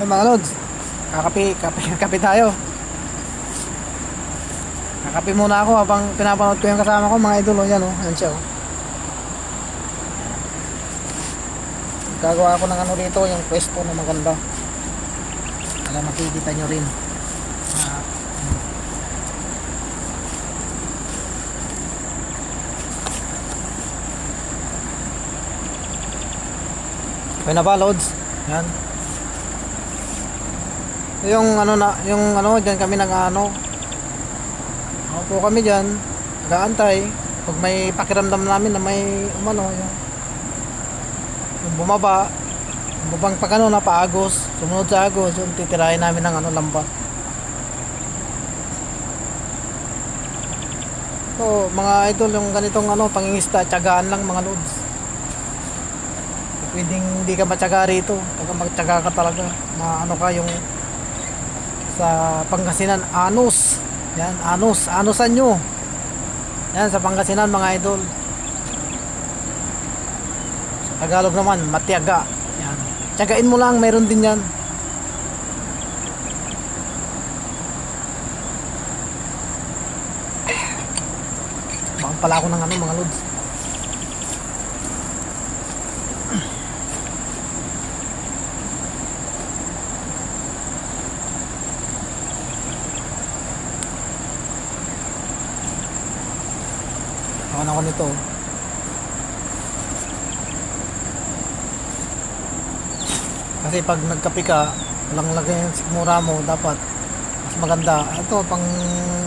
Ay mga lods, kape tayo. Kakape muna ako habang pinapanood ko yung kasama ko mga idol. O yan o, yan siya o. Gagawa ako ng ano dito, yung pwesto na maganda. Alam, makikita nyo rin. Ah, okay na ba lods? Yan. Yung ano na, yung ano, diyan kami nag-ano. Opo kami diyan, nag-aantay. Pag may pakiramdam namin na may umano, yung bumaba, bubang pag ano na paagos, sumunod sa agos, yung titirahin namin ng ano lamba. So, mga idol, yung ganitong ano, pangingista, tiyagaan lang mga lods. Pwedeng hindi ka matyaga rito, pag magtyaga ka talaga, maano ka yung sa Pangasinan, anos. Yan, anosan nyo. Yan, sa Pangasinan mga idol. Sa Tagalog naman, matyaga. Yan. Tiyagain mo lang, mayroon din yan. Bakit pala ako ng ano mga lods. Ako nito. Kasi pag nagkape ka, walang lagay yung sikmura mo, dapat mas maganda. Ito, pang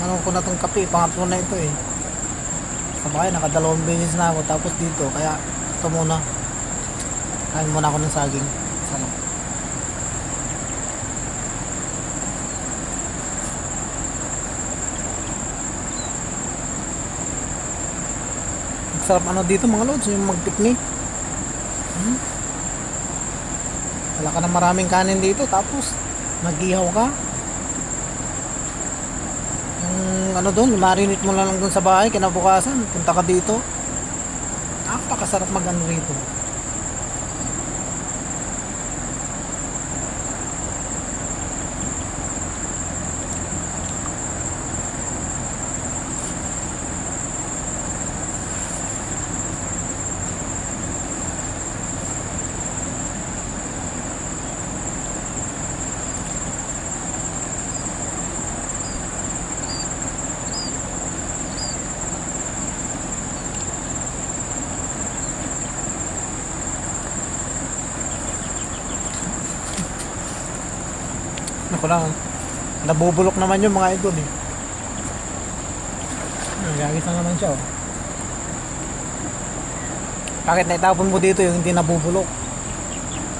ano ko na tong kape, pangatlo na ito eh. Sa bahay, nakadalawang beses na ako, tapos dito, kaya ito muna. Kain muna ako ng saging. Sarap. Sarap ano dito mga lods, yung mag-picnic. Wala ka na maraming kanin dito, tapos mag-ihaw ka. Yung ano doon, marinate mo lang doon sa bahay, kinabukasan, punta ka dito. Napakasarap mag-ano rito. Ako lang, nabubulok naman yung mga idol eh. Gagis na naman siya oh. Bakit naitapon mo dito yung hindi nabubulok?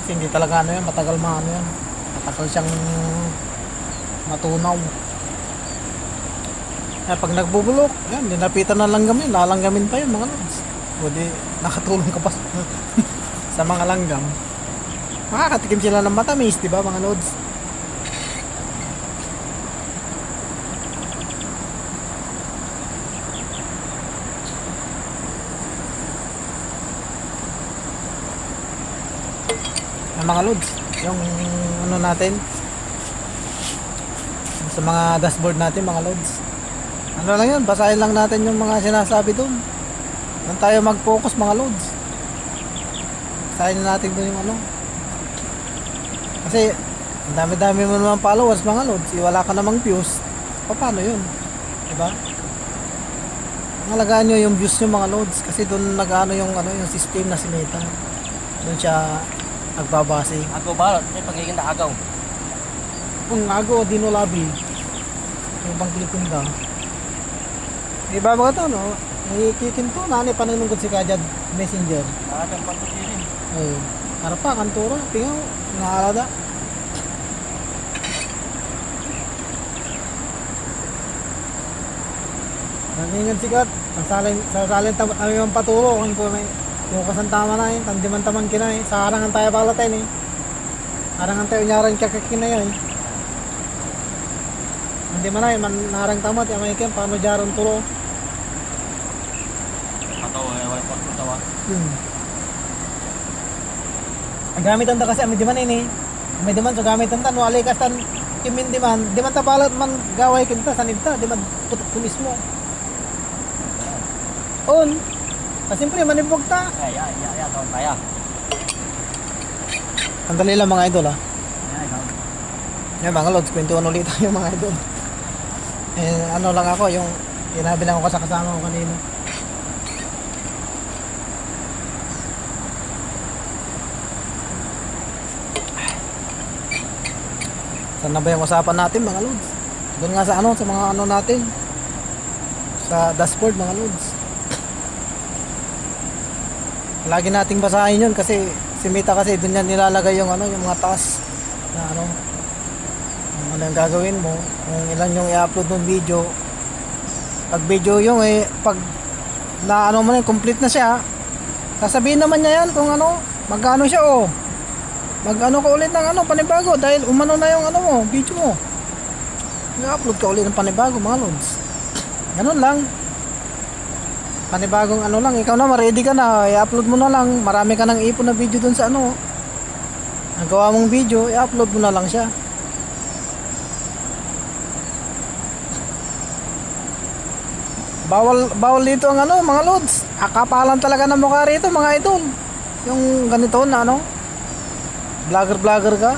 Kasi hindi talaga ano yan, matagal maano yan. Matagal siyang matunaw. Kaya pag nagbubulok, yan, dinapitan na langgamin, lalanggamin pa yun mga lods. O di, nakatulong ka pa sa mga langgam. Makakatikim sila ng matamis, di ba mga lods? Mga lods, yung ano natin sa mga dashboard natin mga lods, ano lang yun, basahin lang natin yung mga sinasabi doon. Doon tayo mag-focus mga lods, basahin natin doon yung ano, kasi ang dami-dami mo naman followers mga lods, wala ka namang views, paano yun, diba? Ang alagaan nyo yung views nyo mga lods, kasi doon nag-ano yung, ano, yung system na si Meta, doon siya nagbabase. Agaw ba? May pagiging na agaw. Kung agaw o dino labi, yung bang kilikunda. Iba ba ito, no? Nakikikinto, nani pananungkot si Kajad Messenger. Nakatang pagkukirin. Oo. Karapa, kantura, tingaw, nakalada. Naningan sikat, sasalin tamat kami ang paturo, kung po may bukas ang tama na tandiman taman kinay, sa harangan tayo palatin eh. Harangan tayo nyaran kakakin na yan. Hindi man ay, narang tamat, yung may ikin, paano dyaran tulo. Patawa, wala pagkutawa. Ang gamit ang kasi, hindi man ini. May diman so gamit tan no alikas tan kimin di man tabalat man gaway kinta sanibta di man putok ko mismo. On. Siyempre manibog ta. Taon tayo. Sandali lang mga idol ha. Ay, taon. Yan mga lods, kwentuhan ulit tayo mga idol. Ano lang ako, yung inabi lang ako sa kasama ko kanina. Saan na ba yung usapan natin mga lods? Doon nga sa sa mga natin. Sa dashboard mga lods. Lagi nating basahin yun kasi si Mita kasi doon yan nilalagay yung yung mga task na kung ano yung gagawin mo, kung ilan yung i-upload ng video. Pag video yung pag na mo na complete na siya, sasabihin naman niya yan kung magkano siya mag-ano ka ulit ng panibago dahil umano na yung mo, video mo. I-upload ka ulit ng panibago mga lods. Ganun lang. Panibagong lang, ikaw na ready ka na, i-upload mo na lang, marami ka nang ipon na video dun sa nagawa mong video, i-upload mo na lang siya. Bawal dito ang mga lods, akapalan talaga ng mukha rito mga idol, yung ganito na vlogger ka,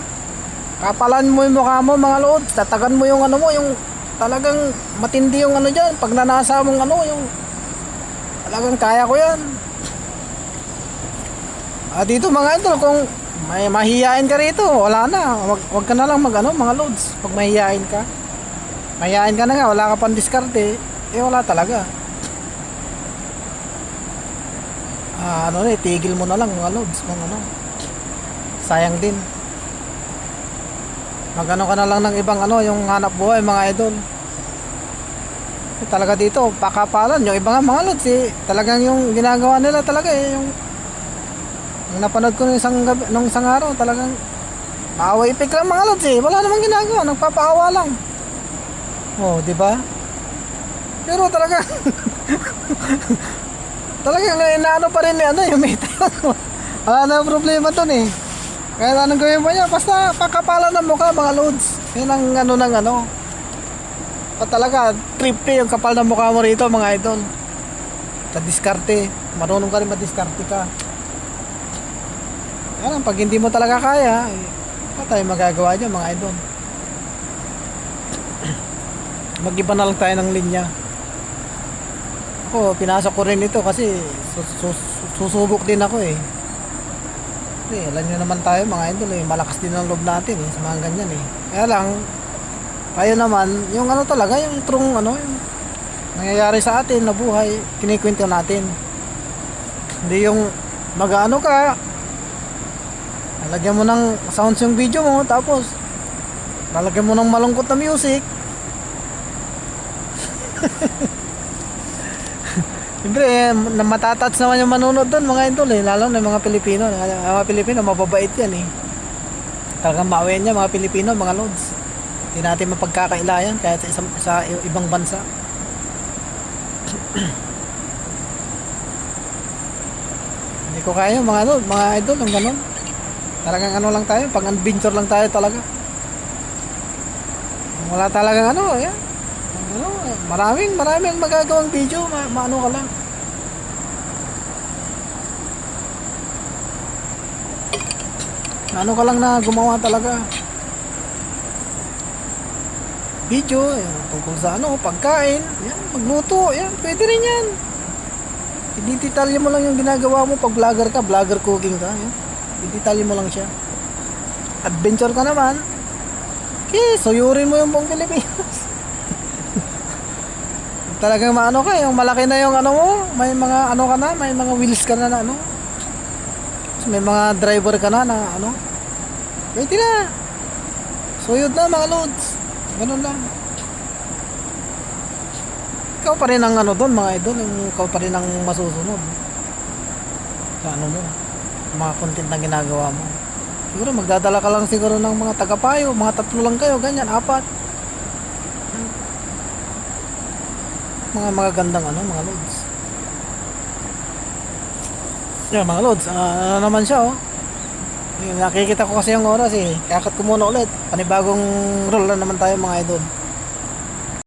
kapalan mo yung mukha mo mga lods, tatagan mo yung yung talagang matindi yung dyan, pag nanasa mong yung talagang kaya ko yan. Dito mga idol, kung may mahihiyain ka rito, wala na. Wag ka na lang mga loads. Pag mahihiyain ka, mahihiyain ka na nga, wala ka pang diskarte, wala talaga. Tigil mo na lang mga loads. Sayang din. Ka na lang ng ibang yung hanap buhay mga idol. Talaga dito pakapalan yung iba nga mga lods talagang yung ginagawa nila talaga yung napanood ko nung isang araw talagang away ipik lang mga lods wala namang ginagawa, nagpapaawa lang di ba? Pero talaga talagang inaano pa rin yung meta wala na problema dun kaya anong gawin mo niya basta pakapalan ng mukha mga lods yun ang talaga, triple yung kapal ng mukha mo rito mga idol. Sa diskarte, marunong ka rin madiskarte ka. Yan, pag hindi mo talaga kaya, wala tayong magagawa dyan mga idol. Mag-iba na lang tayo ng linya. Ako, pinasok ko rin ito kasi susubok din ako Kasi alam nyo naman tayo mga idol malakas din ang loob natin sa mga ganyan Kaya lang, tayo naman, yung talaga, yung yung nangyayari sa atin na buhay, kinikwento natin. Hindi yung mag-ano ka, lalagyan mo ng sounds yung video mo, tapos lalagyan mo ng malungkot na music. Siyempre, matatats naman yung manunod doon mga idol lalo na yung mga Pilipino. Mga Pilipino, mababait yan Talagang mauwi niya mga Pilipino, mga lods. Hindi natin mapagkakailayan kahit sa ibang bansa. Hindi ko kaya mga idol ng ganun. Talagang lang tayo, pang adventure lang tayo talaga. Wala talagang yan. Maraming magagawang video, maano ka lang. Ano ka lang na gumawa talaga. Video tungkol sa pagkain, yan, magluto, yan, pwede rin yan. I-detalye mo lang yung ginagawa mo pag vlogger ka, vlogger cooking ka, yan. I-detalye mo lang siya. Adventure ka naman, suyurin mo yung buong Pilipinas. Talagang maano ka, yung malaki na yung mo, may mga ka na, may mga wheels ka na may mga driver ka na pwede na. Suyod na mga loads. Ganun lang. Ikaw pa rin ang doon mga idol, ikaw pa rin ang masusunod sa mo, mga content na ginagawa mo. Siguro magdadala ka lang siguro ng mga tagapayo, mga 3 lang kayo, ganyan, 4. Mga magagandang mga loads. Yan mga loads, naman siya Nakikita ko kasi yung oras eh. Kakat ko muna ulit. Panibagong roll na naman tayo mga idol.